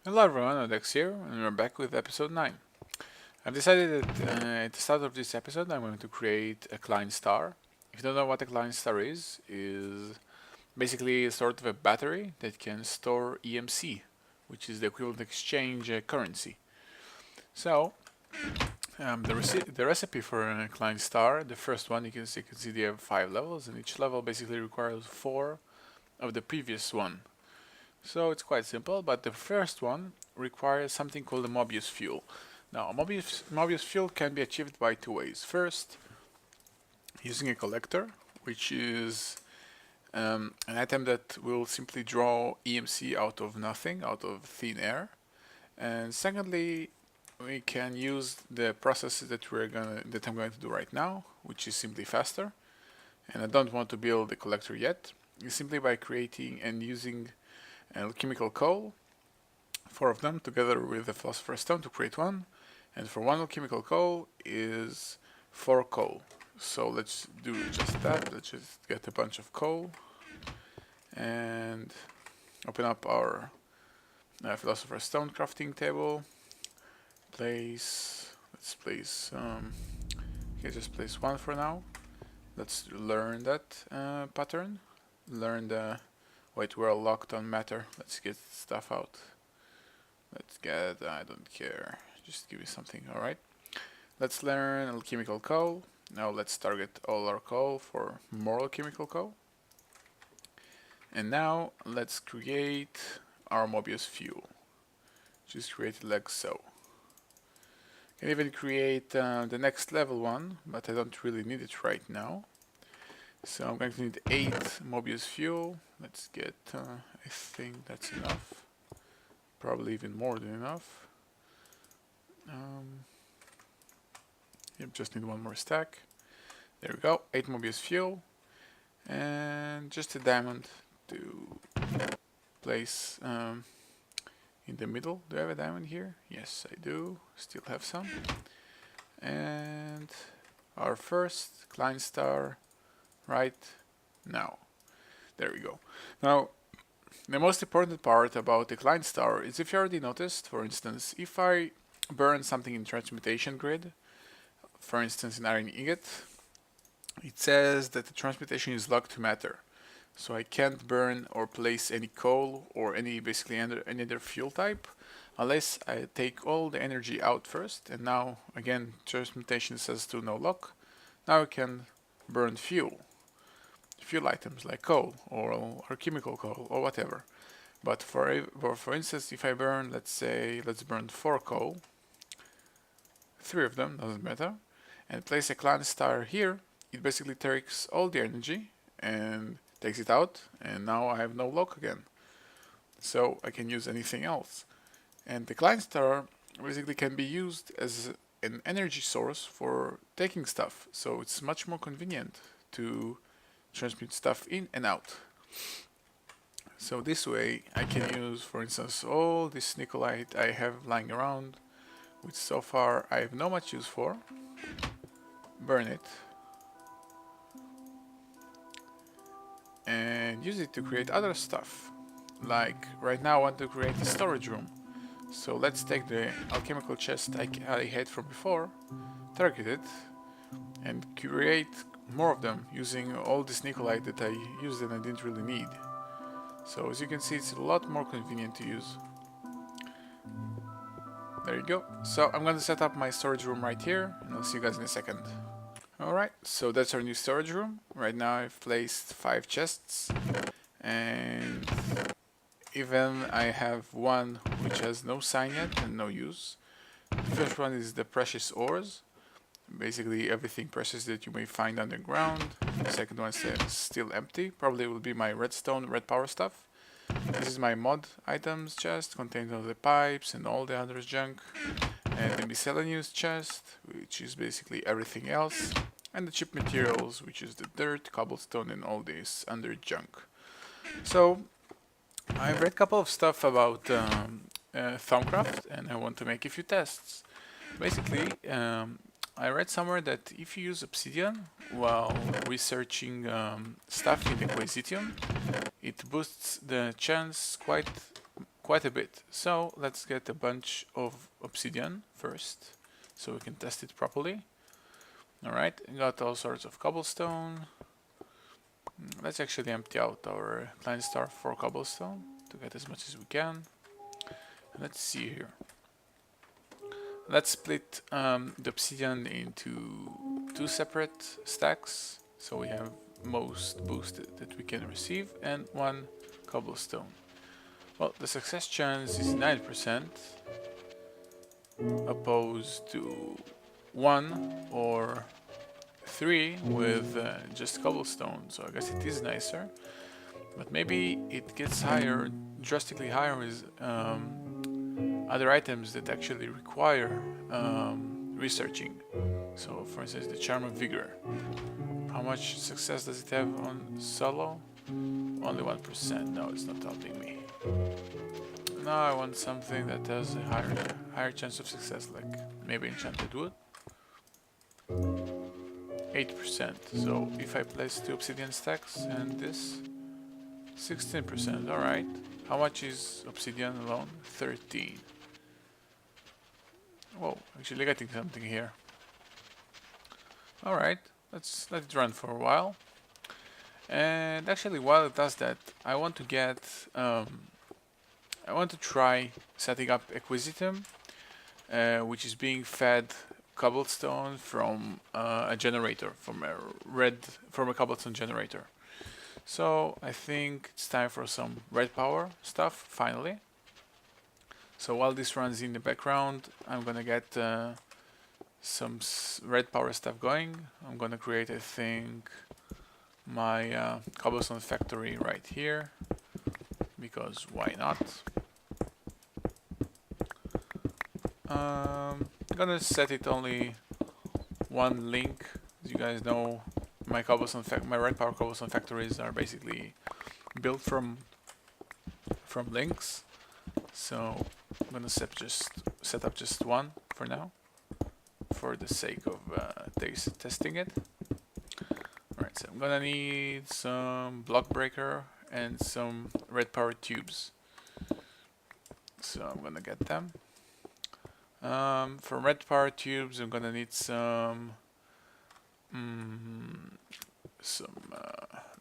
Hello everyone, odedex here, and we're back with episode 9. I've decided that at the start of this episode I'm going to create a Klein star. If you don't know what a Klein star is basically a sort of a battery that can store EMC, which is the equivalent exchange currency. So, the recipe for a Klein star, the first one, you can see they have 5 levels, and each level basically requires 4 of the previous one. So it's quite simple, but the first one requires something called a Mobius fuel. Now, Mobius fuel can be achieved by 2 ways. First, using a collector, which is an item that will simply draw EMC out of nothing, out of thin air. And secondly, we can use the process that I'm going to do right now, which is simply faster. And I don't want to build the collector yet. It's simply by creating and using alchemical coal, 4 of them together with the philosopher's stone to create one, and for 1 alchemical coal is 4 coal. So let's do just that. Let's just get a bunch of coal and open up our philosopher's stone crafting table. Let's place okay, just place 1 for now. Let's learn that pattern. Learn the wait, we're locked on matter. Let's get stuff out. Let's get, I don't care. Just give me something, alright. Let's learn alchemical coal. Now let's target all our coal for more alchemical coal. And now let's create our Mobius fuel. Just create it like so. Can even create the next level one, but I don't really need it right now. So I'm going to need 8 Mobius fuel. Let's get, I think that's enough. Probably even more than enough. Yep, just need 1 more stack. There we go, 8 Mobius fuel. And just a diamond to place in the middle. Do I have a diamond here? Yes, I do. Still have some. And our first Klein star right now. There we go. Now, the most important part about the Klein star is, if you already noticed, for instance, if I burn something in transmutation grid, for instance in iron ingot, it says that the transmutation is locked to matter. So I can't burn or place any coal or any other fuel type unless I take all the energy out first. And now again, transmutation says to no lock. Now I can burn fuel items like coal or chemical coal or whatever. But for instance, if I burn, let's burn 4 coal, 3 of them, doesn't matter, and place a Klein star here, it basically takes all the energy and takes it out, and now I have no lock again. So I can use anything else. And the Klein star basically can be used as an energy source for taking stuff, so it's much more convenient to transmute stuff in and out. So this way I can use, for instance, all this nickelite I have lying around, which so far I have not much use for. Burn it and use it to create other stuff. Like right now I want to create a storage room. So let's take the alchemical chest I had from before, target it, and create more of them using all this nickelite that I used and I didn't really need. So as you can see, it's a lot more convenient to use. There you go. So I'm going to set up my storage room right here, and I'll see you guys in a second. Alright, so that's our new storage room. Right now I've placed 5 chests, and even I have one which has no sign yet and no use. The first one is the precious ores. Basically everything precious that you may find underground. The second one is still empty. Probably will be my redstone, red power stuff. This is my mod items chest, containing all the pipes and all the other junk. And the miscellaneous chest, which is basically everything else. And the cheap materials, which is the dirt, cobblestone, and all this under junk. So I've read a couple of stuff about Thaumcraft, and I want to make a few tests. Basically, I read somewhere that if you use obsidian while researching stuff in the Quasitium, it boosts the chance quite a bit. So let's get a bunch of obsidian first, so we can test it properly. Alright, got all sorts of cobblestone. Let's actually empty out our Klein star for cobblestone to get as much as we can. Let's see here. Let's split the obsidian into 2 separate stacks, so we have most boosted that we can receive, and 1 cobblestone. Well, the success chance is 9% opposed to 1 or 3 with just cobblestone, so I guess it is nicer. But maybe it gets higher, drastically higher with other items that actually require researching. So for instance, the Charm of Vigor. How much success does it have on solo? Only 1%. No, it's not helping me. Now I want something that has a higher chance of success, like maybe enchanted wood. 8%. So if I place 2 obsidian stacks and this, 16%. Alright. How much is obsidian alone? 13. Whoa, actually getting something here. Alright, let's let it run for a while. And actually while it does that, I want to get I want to try setting up Acquisitum, which is being fed cobblestone from a generator, from a cobblestone generator. So I think it's time for some red power stuff finally. So while this runs in the background, I'm gonna get some red power stuff going. I'm gonna create, I think, my cobblestone factory right here, because why not? I'm gonna set it only 1 link. As you guys know, my red power cobblestone factories are basically built from links. So I'm gonna set up just 1 for now, for the sake of testing it. Alright, so I'm gonna need some block breaker and some red power tubes. So I'm gonna get them. For red power tubes, I'm gonna need some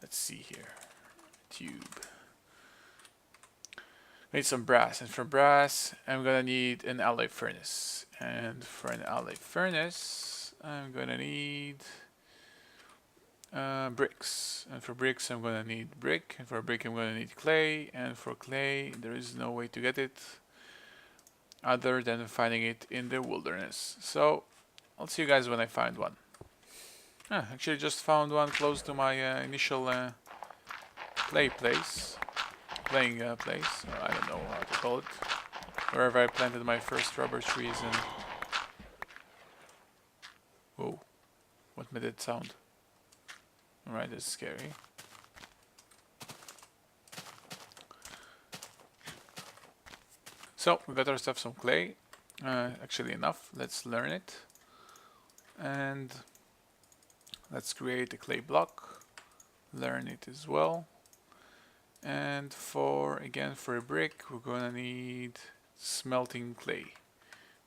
let's see here, tube. I need some brass, and for brass I'm gonna need an alloy furnace, and for an alloy furnace I'm gonna need bricks, and for bricks I'm gonna need brick, and for brick I'm gonna need clay, and for clay there is no way to get it other than finding it in the wilderness. So I'll see you guys when I find one. Actually just found one close to my initial playing place. I don't know how to call it. Wherever I planted my first rubber trees and... Whoa, what made that sound? Alright, that's scary. So, we got ourselves some clay. Actually enough, let's learn it. And let's create a clay block. Learn it as well. And for a brick, we're gonna need smelting clay.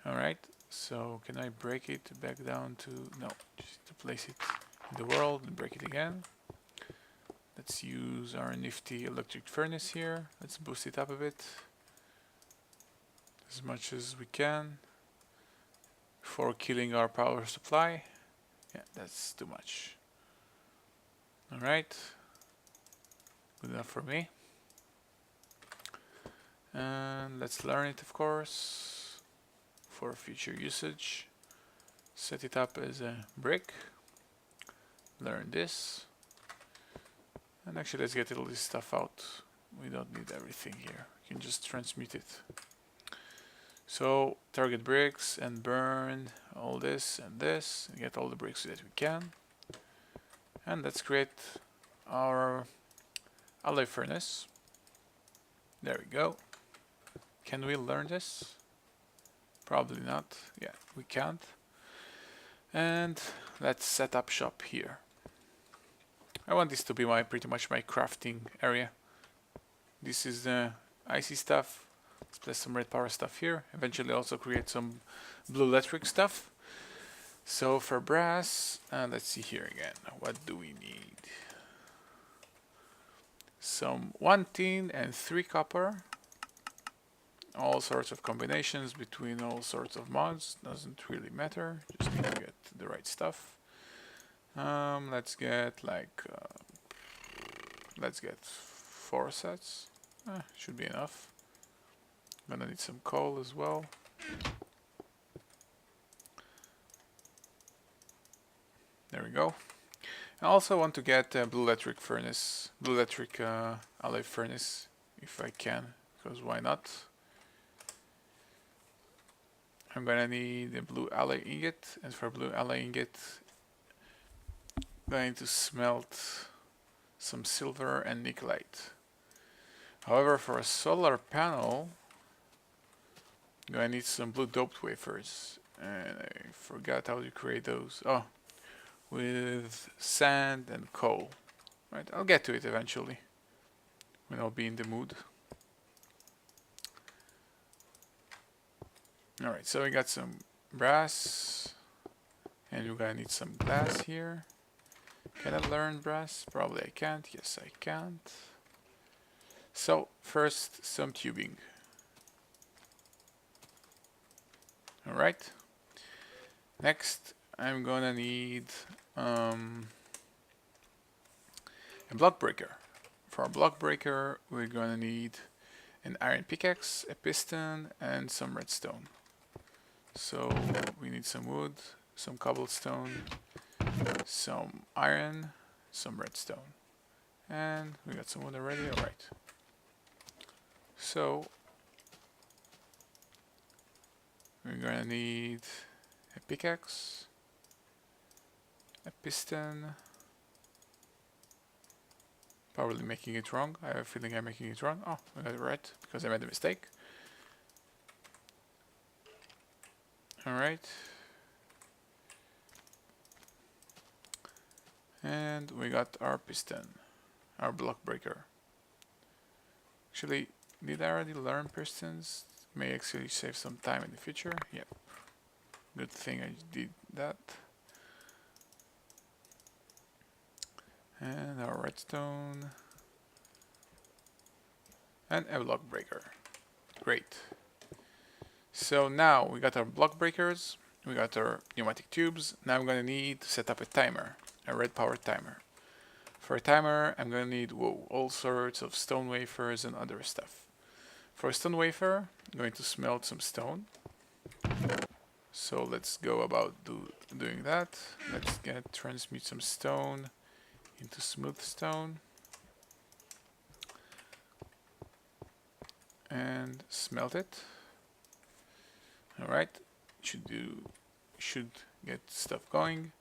Alright, so can I break it back down to... No, just to place it in the world and break it again. Let's use our nifty electric furnace here. Let's boost it up a bit, as much as we can, before killing our power supply. Yeah, that's too much. Alright, good enough for me. And let's learn it, of course, for future usage. Set it up as a brick. Learn this. And actually let's get all this stuff out. We don't need everything here. We can just transmute it. So target bricks and burn all this and this and get all the bricks that we can. And let's create our alloy furnace. There we go. Can we learn this? Probably not. Yeah, we can't. And let's set up shop here. I want this to be pretty much my crafting area. This is the icy stuff. Let's place some red power stuff here. Eventually also create some blue electric stuff. So for brass, let's see here again. What do we need? Some 1 tin and 3 copper. All sorts of combinations between all sorts of mods. Doesn't really matter. Just need to get the right stuff. Let's get like let's get 4 sets. Should be enough. Gonna need some coal as well. There we go. I also want to get a blue electric furnace, blue electric alloy furnace, if I can, because why not? I'm gonna need a blue alloy ingot, and for blue alloy ingot, I'm going to smelt some silver and nickelite. However, for a solar panel, I'm gonna need some blue doped wafers, and I forgot how to create those. Oh, with sand and coal. Right, I'll get to it eventually when I'll be in the mood. Alright, so we got some brass, and we're gonna need some glass here. Can I learn brass? Probably I can't. Yes, I can't. So first, some tubing. Alright. Next, I'm gonna need a block breaker. For a block breaker, we're gonna need an iron pickaxe, a piston, and some redstone. So we need some wood, some cobblestone, some iron, some redstone. And we got some wood already, alright. So we're gonna need a pickaxe, a piston. Probably making it wrong. I have a feeling I'm making it wrong. Oh, I got it right because I made a mistake. Alright. And we got our piston, our block breaker. Actually, did I already learn pistons? May actually save some time in the future. Yep. Good thing I did that. And our redstone. And a block breaker. Great. So now we got our block breakers, we got our pneumatic tubes. Now I'm gonna need to set up a timer, a red power timer. For a timer, I'm gonna need all sorts of stone wafers and other stuff. For a stone wafer, I'm going to smelt some stone. So let's go about doing that. Let's transmute some stone into smooth stone and smelt it. Alright, should get stuff going.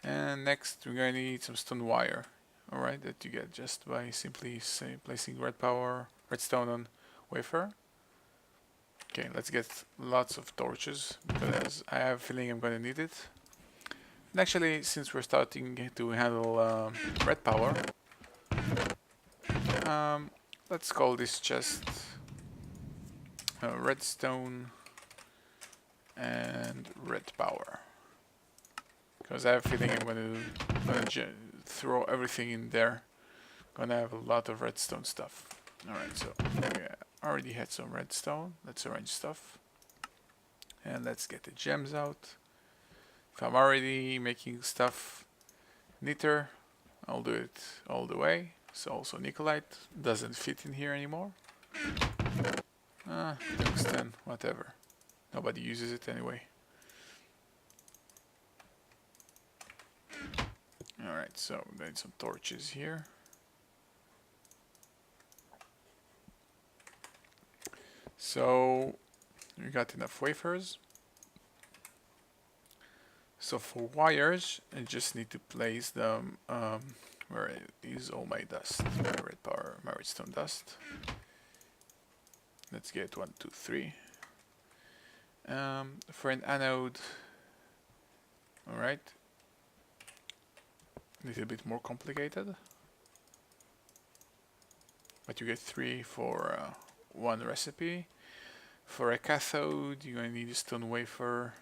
And next we're gonna need some stone wire. Alright, that you get just by simply placing redstone on wafer. Okay, let's get lots of torches because I have a feeling I'm gonna need it. And actually, since we're starting to handle red power, let's call this just redstone and red power, because I have a feeling I'm gonna throw everything in there. Gonna have a lot of redstone stuff. Alright, so yeah, I already had some redstone. Let's arrange stuff and let's get the gems out. If I'm already making stuff neater, I'll do it all the way. So also nickelite doesn't fit in here anymore. Tungsten, whatever. Nobody uses it anyway. Alright, so we're going to need some torches here. So we got enough wafers. So for wires, I just need to place them where is all my dust, my red power, my redstone dust. Let's get 1, 2, 3. For an anode, alright, a little bit more complicated, but you get 3 for 1 recipe. For a cathode, you're gonna need a stone wafer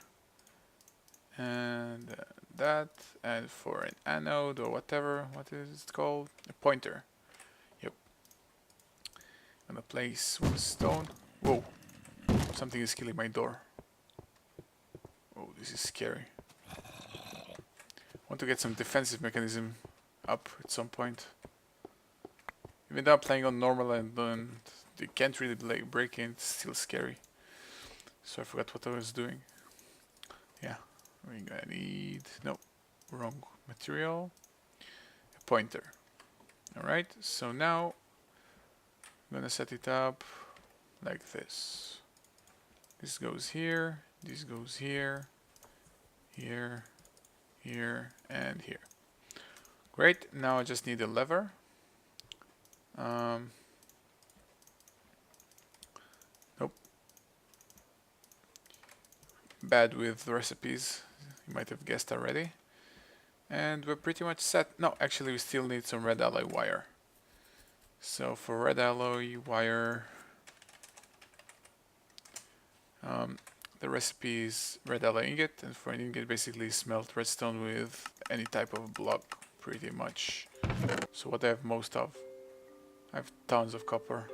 and that, and for an anode or whatever, what is it called? A pointer. Yep. I'm gonna place one stone. Whoa, something is killing my door. Oh, this is scary. I want to get some defensive mechanism up at some point. Even though I'm playing on normal and you can't really break in, it's still scary. So I forgot what I was doing. Yeah, we're gonna need, no, wrong material, a pointer. Alright, so now I'm gonna set it up like this. This goes here, this goes here, here, here, and here. Great, now I just need a lever. Nope. Bad with recipes, you might have guessed already. And we're pretty much set. No, actually we still need some red alloy wire. So for red alloy wire, the recipe is red alloy ingot, and for an ingot basically smelt redstone with any type of block pretty much. So what I have most of, I have tons of copper,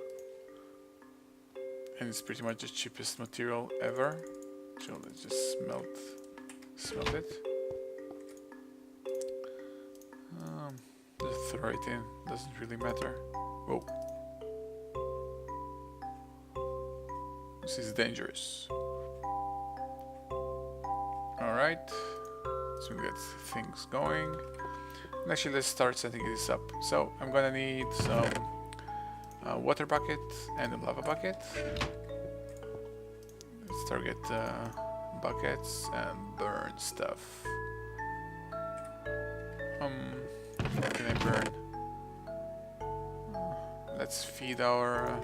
and it's pretty much the cheapest material ever. So let's just smelt it. Just throw it in, doesn't really matter. Whoa. This is dangerous. Alright, so we get things going. And actually let's start setting this up. So I'm gonna need some water bucket and a lava bucket. Let's target buckets and burn stuff. What can I burn? Let's feed our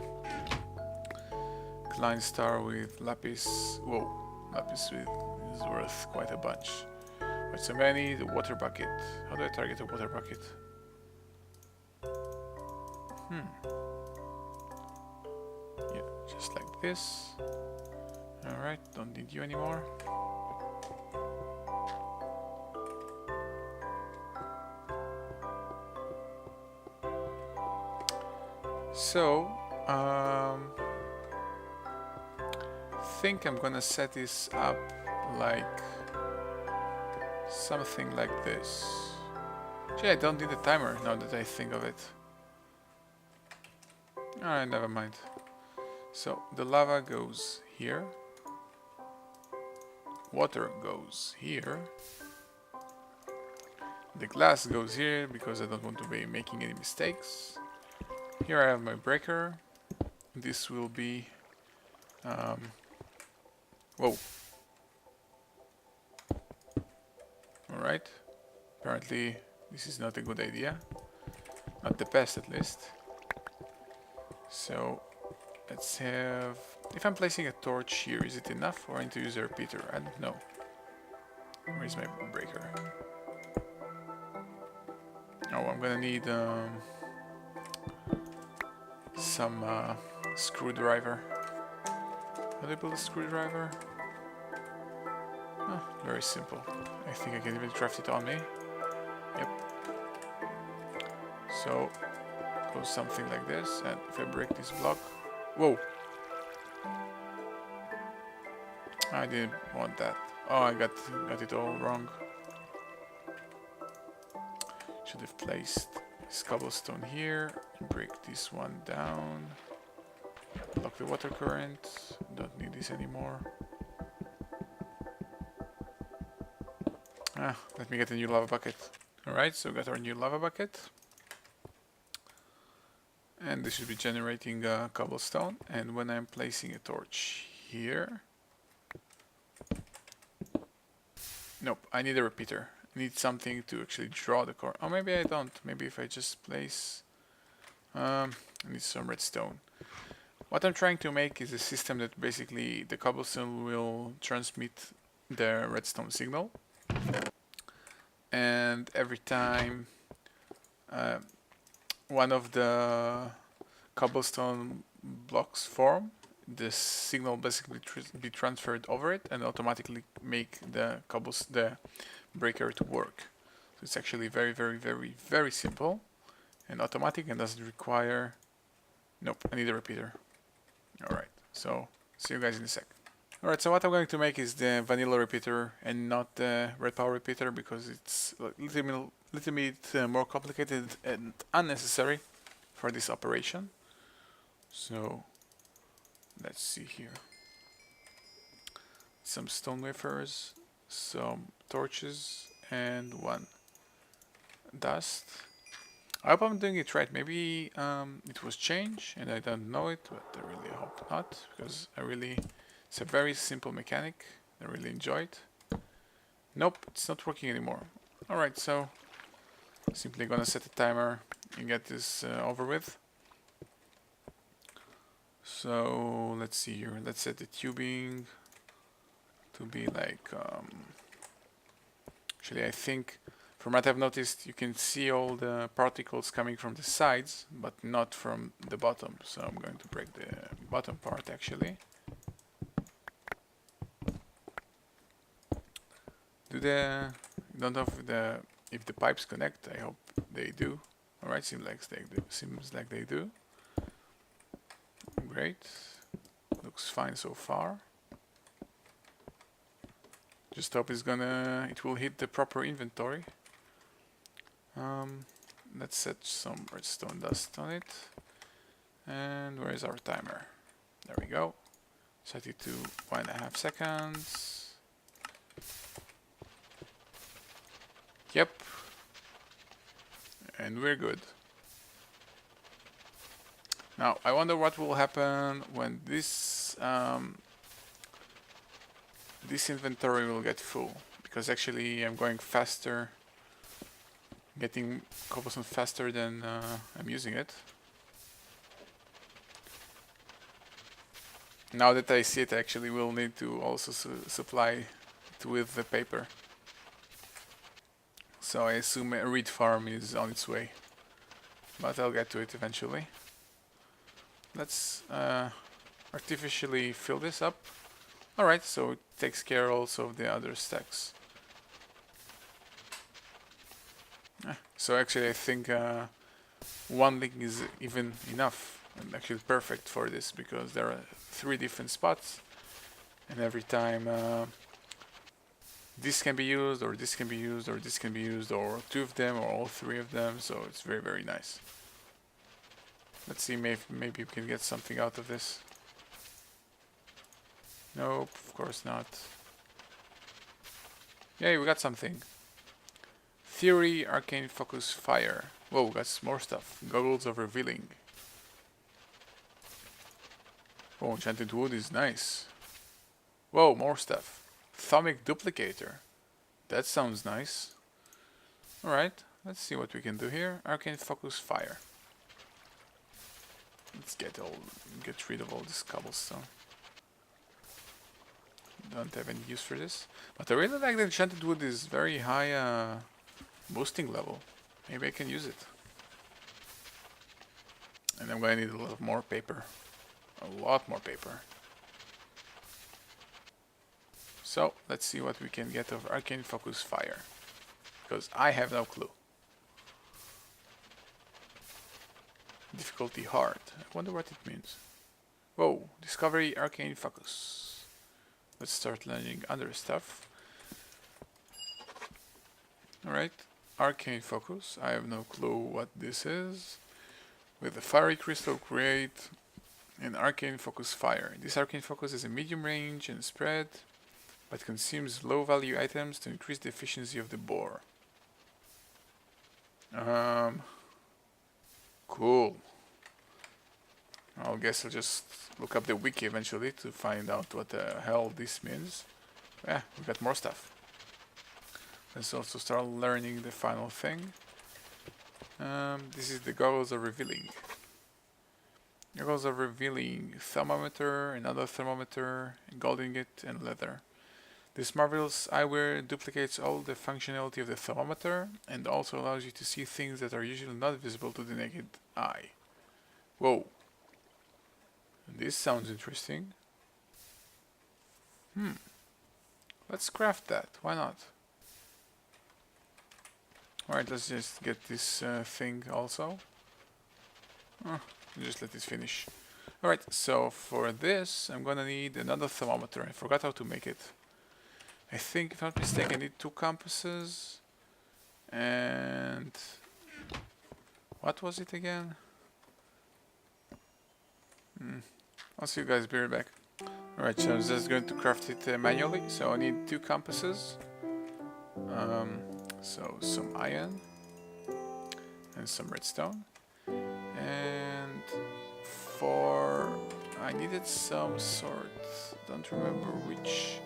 Klein star with lapis. Whoa, lapis is worth quite a bunch. But so I need a water bucket. How do I target a water bucket? Yeah, just like this. Alright, don't need you anymore. So, I think I'm gonna set this up like something like this. Actually, I don't need a timer now that I think of it. Alright, never mind. So, the lava goes here. Water goes here. The glass goes here because I don't want to be making any mistakes. Here I have my breaker. This will be... whoa. Alright. Apparently this is not a good idea. Not the best at least. So let's have... If I'm placing a torch here, is it enough or I need to use a repeater? I don't know. Where's my breaker? Oh, I'm gonna need some screwdriver. How do I build a screwdriver? Oh, very simple. I think I can even craft it on me. Yep. So, goes something like this, and if I break this block... Whoa! I didn't want that. Oh, I got it all wrong. Should have placed this cobblestone here, and break this one down. Block the water current. Don't need this anymore. Let me get a new lava bucket. Alright, so we got our new lava bucket. And this should be generating cobblestone. And when I'm placing a torch here... Nope, I need a repeater. I need something to actually draw the core. Oh, maybe I don't. Maybe if I just place... I need some redstone. What I'm trying to make is a system that basically the cobblestone will transmit the redstone signal. And every time one of the cobblestone blocks form, the signal basically be transferred over it and automatically make the breaker to work. So it's actually very, very, very, very simple and automatic and doesn't require. Nope, I need a repeater. Alright, so see you guys in a sec. Alright, so what I'm going to make is the vanilla repeater and not the red power repeater because it's a little bit more complicated and unnecessary for this operation. So let's see here. Some stone wafers, some torches, and one dust. I hope I'm doing it right. Maybe it was changed and I don't know it, but I really hope not, because it's a very simple mechanic. I really enjoy it. Nope, it's not working anymore. Alright, so simply gonna set a timer and get this over with. So let's see here. Let's set the tubing to be like actually I think from what I've noticed you can see all the particles coming from the sides but not from the bottom, so I'm going to break the bottom part actually. Don't know if the pipes connect. I hope they do. Alright, seems like they do. Great. Looks fine so far. Just hope it will hit the proper inventory. Let's set some redstone dust on it. And where is our timer? There we go. Set it to 1.5 seconds. Yep. And we're good. Now, I wonder what will happen when this inventory will get full, because actually I'm going faster, getting cobblestone faster than I'm using it. Now that I see it, I actually will need to also supply it with the paper. So I assume a reed farm is on its way, but I'll get to it eventually. Let's artificially fill this up. Alright, so it takes care also of the other stacks. So actually I think one link is even enough and actually perfect for this, because there are 3 different spots and every time this can be used, or this can be used, or this can be used, or 2 of them, or all 3 of them, so it's very, very nice. Let's see, maybe we can get something out of this. Nope, of course not. Yay, we got something. Theory, arcane focus, fire. Whoa, we got more stuff. Goggles of revealing. Oh, enchanted wood is nice. Whoa, more stuff. Thaumic duplicator. That sounds nice. Alright, let's see what we can do here. Arcane focus, fire. Let's get rid of all this cobblestone. Don't have any use for this. But I really like that enchanted wood is very high boosting level. Maybe I can use it. And I'm gonna need a lot more paper. A lot more paper. So let's see what we can get of arcane focus fire, because I have no clue. Difficulty hard. I wonder what it means. Whoa, discovery arcane focus. Let's start learning other stuff. Alright, arcane focus. I have no clue what this is. With a fiery crystal create an arcane focus fire. This arcane focus is a medium range and spread, but consumes low value items to increase the efficiency of the bore. Cool. I guess I'll just look up the wiki eventually to find out what the hell this means. Yeah, we got more stuff. Let's also start learning the final thing. This is the goggles of revealing. Goggles of revealing, thermometer, another thermometer, gold ingot, and leather. This marvelous eyewear duplicates all the functionality of the thermometer and also allows you to see things that are usually not visible to the naked eye. Whoa. This sounds interesting. Let's craft that. Why not? Alright, let's just get this thing also. Just let this finish. Alright, so for this, I'm gonna need another thermometer. I forgot how to make it. I think, if I'm not mistaken, I need 2 compasses. And... what was it again? I'll see you guys, be right back. Alright, so I'm just going to craft it manually. So I need 2 compasses. So some iron. And some redstone. And for... I needed some sort... don't remember which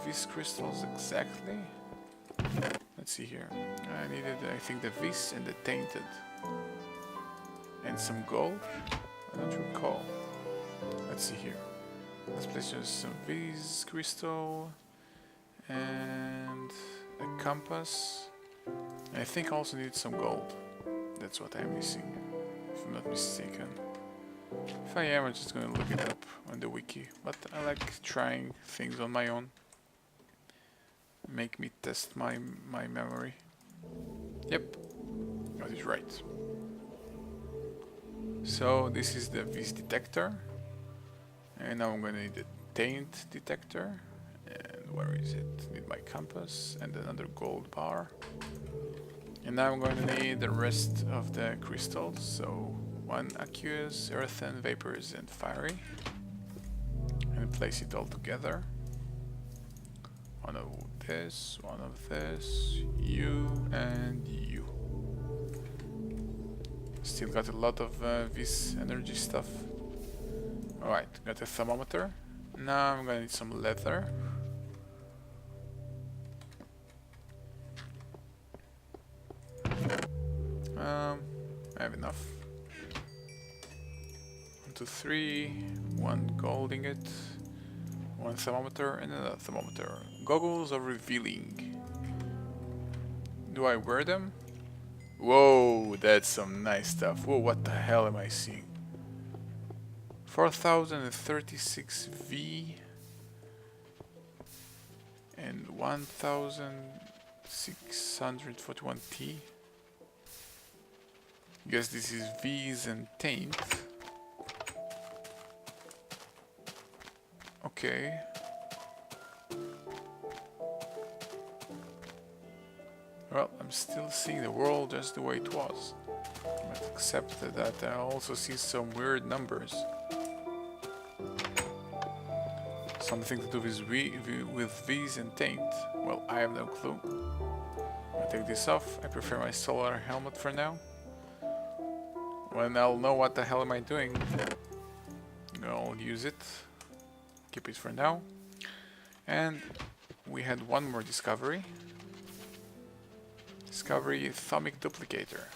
Vis crystals exactly. Let's see here. I needed, I think, the Vis and the Tainted. And some gold. I don't recall. Let's see here. Let's place just some Vis crystal and a compass. I think I also need some gold. That's what I'm missing, if I'm not mistaken. If I am, I'm just gonna look it up on the wiki. But I like trying things on my own. Make me test my memory. Yep, got it right. So this is the Vis detector. And now I'm gonna need the taint detector. And where is it? Need my compass and another gold bar. And now I'm going to need the rest of the crystals. So 1 aqueous, earthen, vapors, and fiery. And place it all together. One of this, you, and you. Still got a lot of this energy stuff. Alright, got a thermometer. Now I'm gonna need some leather. I have enough. 1, 2, 3. 1 gold ingot. 1 thermometer and another thermometer. Goggles of revealing. Do I wear them? Whoa, that's some nice stuff. Whoa, what the hell am I seeing? 4036 V and 1641 T. Guess this is V's and taint. Okay. Well, I'm still seeing the world just the way it was. But except that I also see some weird numbers. Something to do with V's and taint. Well, I have no clue. I'll take this off. I prefer my solar helmet for now. When I'll know what the hell am I doing, I'll use it. Keep it for now. And we had one more discovery. Discovery Thaumic Duplicator.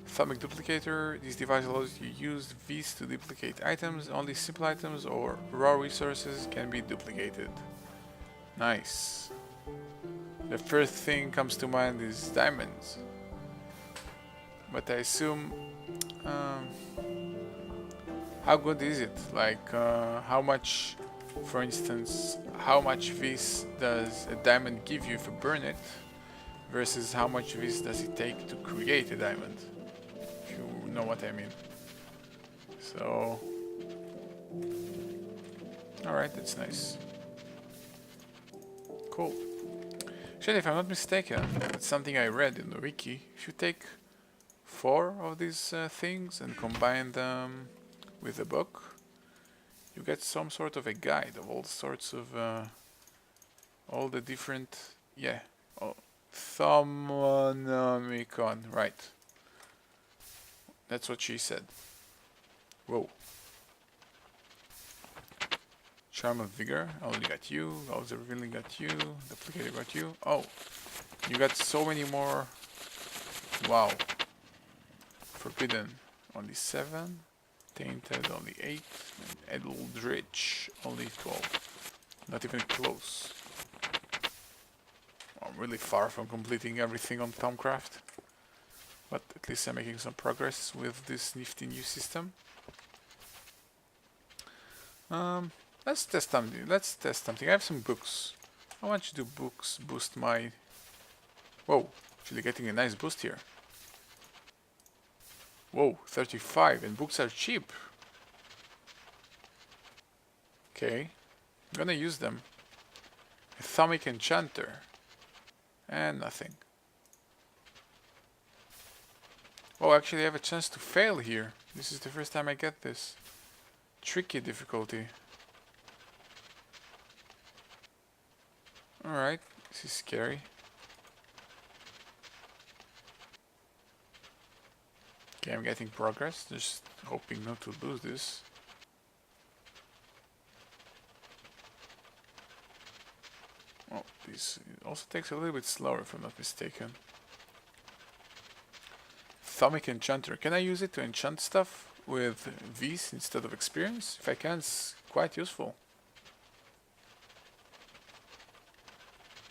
Thaumic Duplicator. This device allows you to use V's to duplicate items. Only simple items or raw resources can be duplicated. Nice. The first thing comes to mind is diamonds. But I assume... how good is it? Like, how much, for instance, how much Vis does a diamond give you if you burn it, versus how much Vis does it take to create a diamond? If you know what I mean. So... alright, that's nice. Cool. Actually, if I'm not mistaken, that's something I read in the wiki. If you take 4 of these things and combine them with a book, you get some sort of a guide of all sorts of all the different, yeah, Thaumonomicon, right? That's what she said. Whoa. Charm of Vigor, I only got you. Goals of Revealing got you. Duplicator got you. Oh, you got so many more. Wow. Forbidden, only 7. Tainted, only 8. And Eldritch, only 12. Not even close. I'm really far from completing everything on Thaumcraft. but at least I'm making some progress with this nifty new system. Let's test something. I have some books. How much do books boost my... Whoa, actually getting a nice boost here. Whoa, 35, and books are cheap. Okay, I'm gonna use them. A Thaumic Enchanter. And nothing. Oh, actually I have a chance to fail here. This is the first time I get this. Tricky difficulty. Alright, this is scary. Okay, I'm getting progress, just hoping not to lose this. Oh, this also takes a little bit slower if I'm not mistaken. Thaumic Enchanter. Can I use it to enchant stuff with V's instead of experience? If I can, it's quite useful.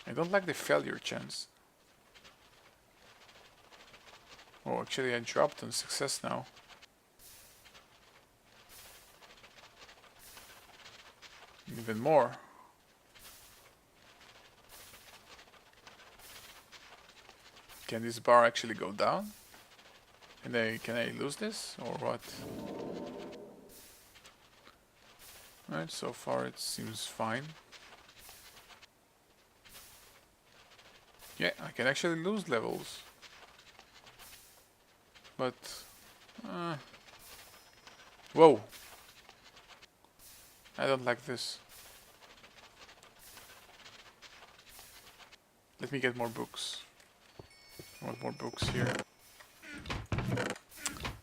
I don't like the failure chance. Oh, actually I dropped on success now. Even more. Can this bar actually go down? And can I lose this or what? Alright, so far it seems fine. Yeah, I can actually lose levels. But... whoa! I don't like this. Let me get more books. I want more books here.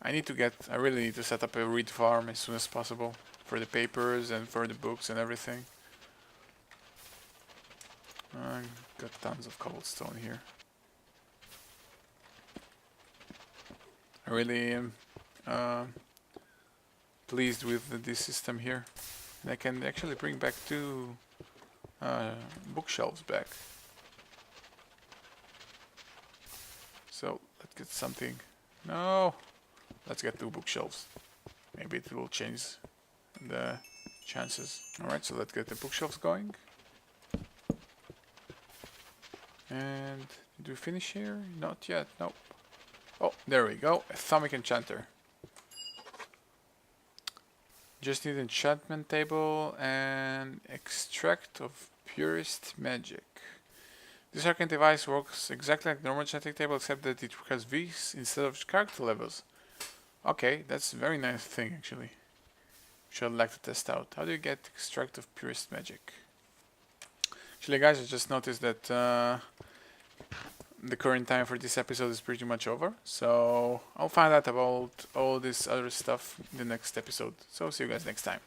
I really need to set up a reed farm as soon as possible. For the papers and for the books and everything. I got tons of cobblestone here. I really am pleased with this system here. And I can actually bring back 2 bookshelves back. So let's get something. No, let's get 2 bookshelves. Maybe it will change the chances. Alright, so let's get the bookshelves going. And did we finish here? Not yet, nope. Oh, there we go, a Thaumic Enchanter. Just need enchantment table and extract of purest magic. This arcane device works exactly like normal enchanting table except that it requires V's instead of character levels. Okay, that's a very nice thing actually. Which I'd like to test out. How do you get extract of purest magic? Actually guys, I just noticed that the current time for this episode is pretty much over. So I'll find out about all this other stuff in the next episode. So see you guys next time.